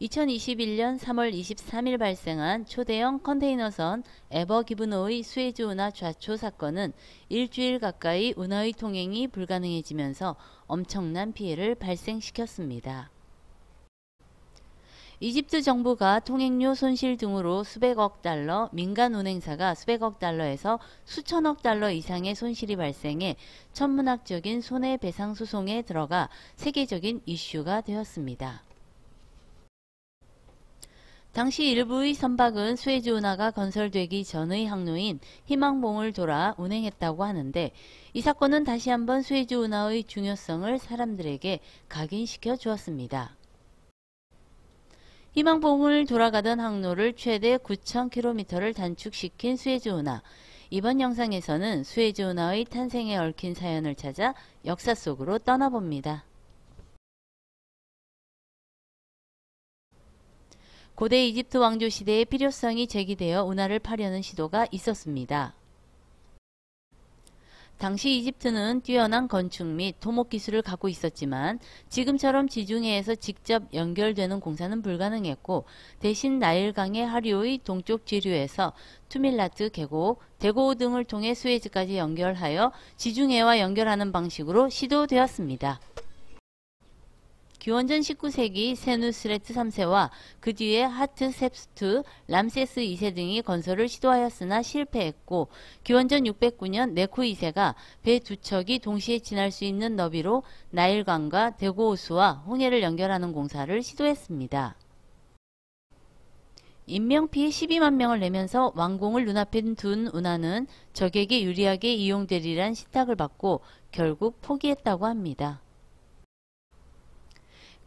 2021년 3월 23일 발생한 초대형 컨테이너선 에버기브노의 수에즈 운하 좌초 사건은 일주일 가까이 운하의 통행이 불가능해지면서 엄청난 피해를 발생시켰습니다. 이집트 정부가 통행료 손실 등으로 수백억 달러, 민간 운행사가 수백억 달러에서 수천억 달러 이상의 손실이 발생해 천문학적인 손해배상 소송에 들어가 세계적인 이슈가 되었습니다. 당시 일부의 선박은 수에즈 운하가 건설되기 전의 항로인 희망봉을 돌아 운행했다고 하는데, 이 사건은 다시 한번 수에즈 운하의 중요성을 사람들에게 각인시켜 주었습니다. 희망봉을 돌아가던 항로를 최대 9,000km를 단축시킨 수에즈 운하. 이번 영상에서는 수에즈 운하의 탄생에 얽힌 사연을 찾아 역사 속으로 떠나봅니다. 고대 이집트 왕조 시대의 필요성이 제기되어 운하를 파려는 시도가 있었습니다. 당시 이집트는 뛰어난 건축 및 토목 기술을 갖고 있었지만 지금처럼 지중해에서 직접 연결되는 공사는 불가능했고, 대신 나일강의 하류의 동쪽 지류에서 투밀라트 계곡, 대고호 등을 통해 수에즈까지 연결하여 지중해와 연결하는 방식으로 시도되었습니다. 기원전 19세기 세누스레트 3세와 그 뒤에 하트셉스트, 람세스 2세 등이 건설을 시도하였으나 실패했고, 기원전 609년 네코 2세가 배 두 척이 동시에 지날 수 있는 너비로 나일강과 대고호수와 홍해를 연결하는 공사를 시도했습니다. 인명피해 12만 명을 내면서 왕궁을 눈앞에 둔 운하는 적에게 유리하게 이용되리란 신탁을 받고 결국 포기했다고 합니다.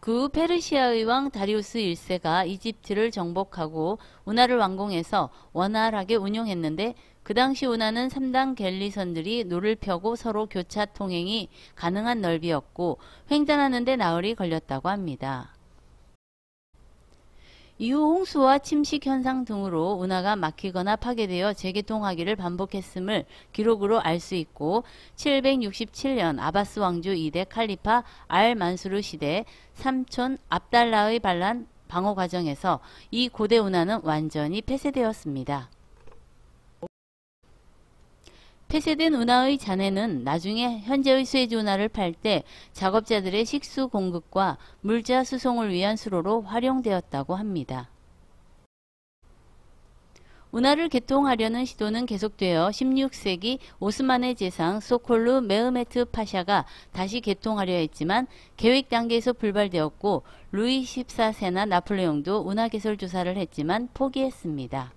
그 페르시아의 왕 다리우스 1세가 이집트를 정복하고 운하를 완공해서 원활하게 운용했는데, 그 당시 운하는 3단 갤리선들이 노를 펴고 서로 교차 통행이 가능한 넓이였고 횡단하는 데 나흘이 걸렸다고 합니다. 이후 홍수와 침식 현상 등으로 운하가 막히거나 파괴되어 재개통하기를 반복했음을 기록으로 알 수 있고, 767년 아바스 왕조 2대 칼리파 알 만수르 시대 삼촌 압달라의 반란 방어 과정에서 이 고대 운하는 완전히 폐쇄되었습니다. 폐쇄된 운하의 잔해는 나중에 현재의 수에즈 운하를 팔 때 작업자들의 식수 공급과 물자 수송을 위한 수로로 활용되었다고 합니다. 운하를 개통하려는 시도는 계속되어 16세기 오스만의 제상 소콜루 메흐메트 파샤가 다시 개통하려 했지만 계획 단계에서 불발되었고, 루이 14세나 나폴레옹도 운하 개설 조사를 했지만 포기했습니다.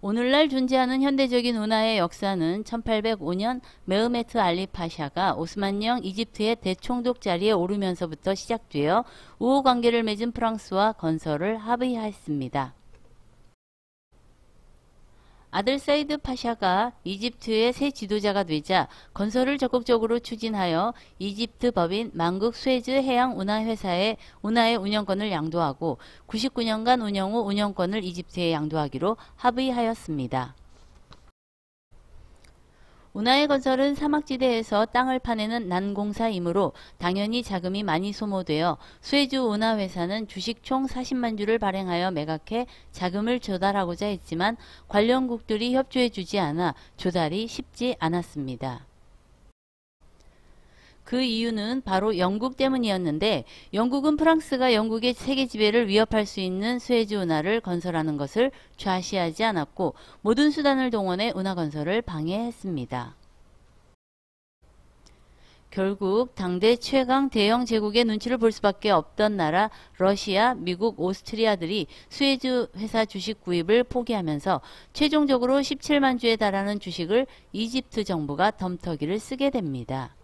오늘날 존재하는 현대적인 운하의 역사는 1805년 메흐메트 알리 파샤가 오스만령 이집트의 대총독 자리에 오르면서부터 시작되어 우호관계를 맺은 프랑스와 건설을 합의하였습니다. 아들 사이드 파샤가 이집트의 새 지도자가 되자 건설을 적극적으로 추진하여 이집트 법인 만국 수에즈 해양 운하회사에 운하의 운영권을 양도하고 99년간 운영 후 운영권을 이집트에 양도하기로 합의하였습니다. 운하의 건설은 사막지대에서 땅을 파내는 난공사이므로 당연히 자금이 많이 소모되어 수에즈 운하회사는 주식 총 40만 주를 발행하여 매각해 자금을 조달하고자 했지만 관련국들이 협조해주지 않아 조달이 쉽지 않았습니다. 그 이유는 바로 영국 때문이었는데, 영국은 프랑스가 영국의 세계 지배를 위협할 수 있는 수에즈 운하를 건설하는 것을 좌시하지 않았고 모든 수단을 동원해 운하 건설을 방해했습니다. 결국 당대 최강 대영 제국의 눈치를 볼 수밖에 없던 나라 러시아, 미국, 오스트리아들이 수에즈 회사 주식 구입을 포기하면서 최종적으로 17만 주에 달하는 주식을 이집트 정부가 덤터기를 쓰게 됩니다.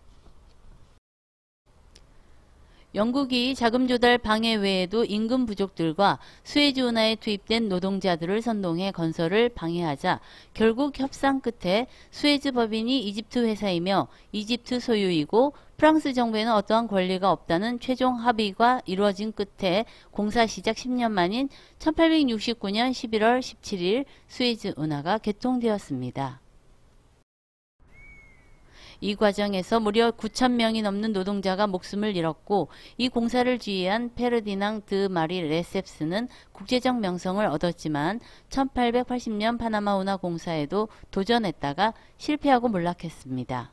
영국이 자금 조달 방해 외에도 임금 부족들과 수에즈 운하에 투입된 노동자들을 선동해 건설을 방해하자 결국 협상 끝에 수에즈 법인이 이집트 회사이며 이집트 소유이고 프랑스 정부에는 어떠한 권리가 없다는 최종 합의가 이루어진 끝에 공사 시작 10년 만인 1869년 11월 17일 수에즈 운하가 개통되었습니다. 이 과정에서 무려 9,000명이 넘는 노동자가 목숨을 잃었고 이 공사를 지휘한 페르디낭 드 마리 레셉스는 국제적 명성을 얻었지만 1880년 파나마 운하 공사에도 도전했다가 실패하고 몰락했습니다.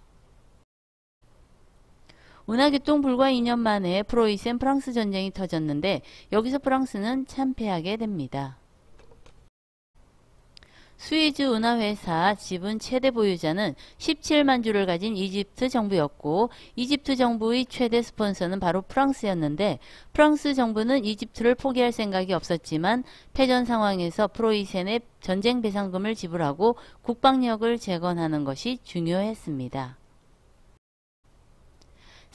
운하교통 불과 2년 만에 프로이센 프랑스 전쟁이 터졌는데 여기서 프랑스는 참패하게 됩니다. 수에즈 운하회사 지분 최대 보유자는 17만 주를 가진 이집트 정부였고 이집트 정부의 최대 스폰서는 바로 프랑스였는데 프랑스 정부는 이집트를 포기할 생각이 없었지만 패전 상황에서 프로이센에 전쟁 배상금을 지불하고 국방력을 재건하는 것이 중요했습니다.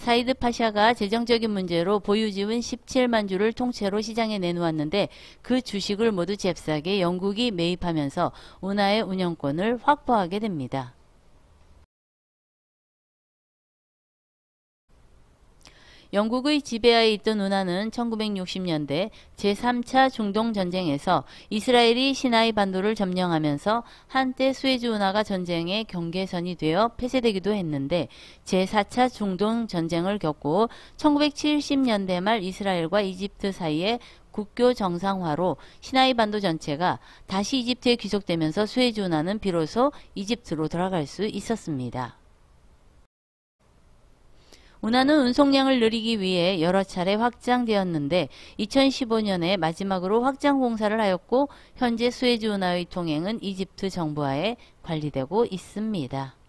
사이드 파샤가 재정적인 문제로 보유지분 17만 주를 통째로 시장에 내놓았는데 그 주식을 모두 잽싸게 영국이 매입하면서 운하의 운영권을 확보하게 됩니다. 영국의 지배하에 있던 운하는 1960년대 제3차 중동전쟁에서 이스라엘이 시나이 반도를 점령하면서 한때 수에즈 운하가 전쟁의 경계선이 되어 폐쇄되기도 했는데 제4차 중동전쟁을 겪고 1970년대 말 이스라엘과 이집트 사이에 국교 정상화로 시나이 반도 전체가 다시 이집트에 귀속되면서 수에즈 운하는 비로소 이집트로 돌아갈 수 있었습니다. 운하는 운송량을 늘리기 위해 여러 차례 확장되었는데 2015년에 마지막으로 확장 공사를 하였고 현재 수에즈 운하의 통행은 이집트 정부하에 관리되고 있습니다.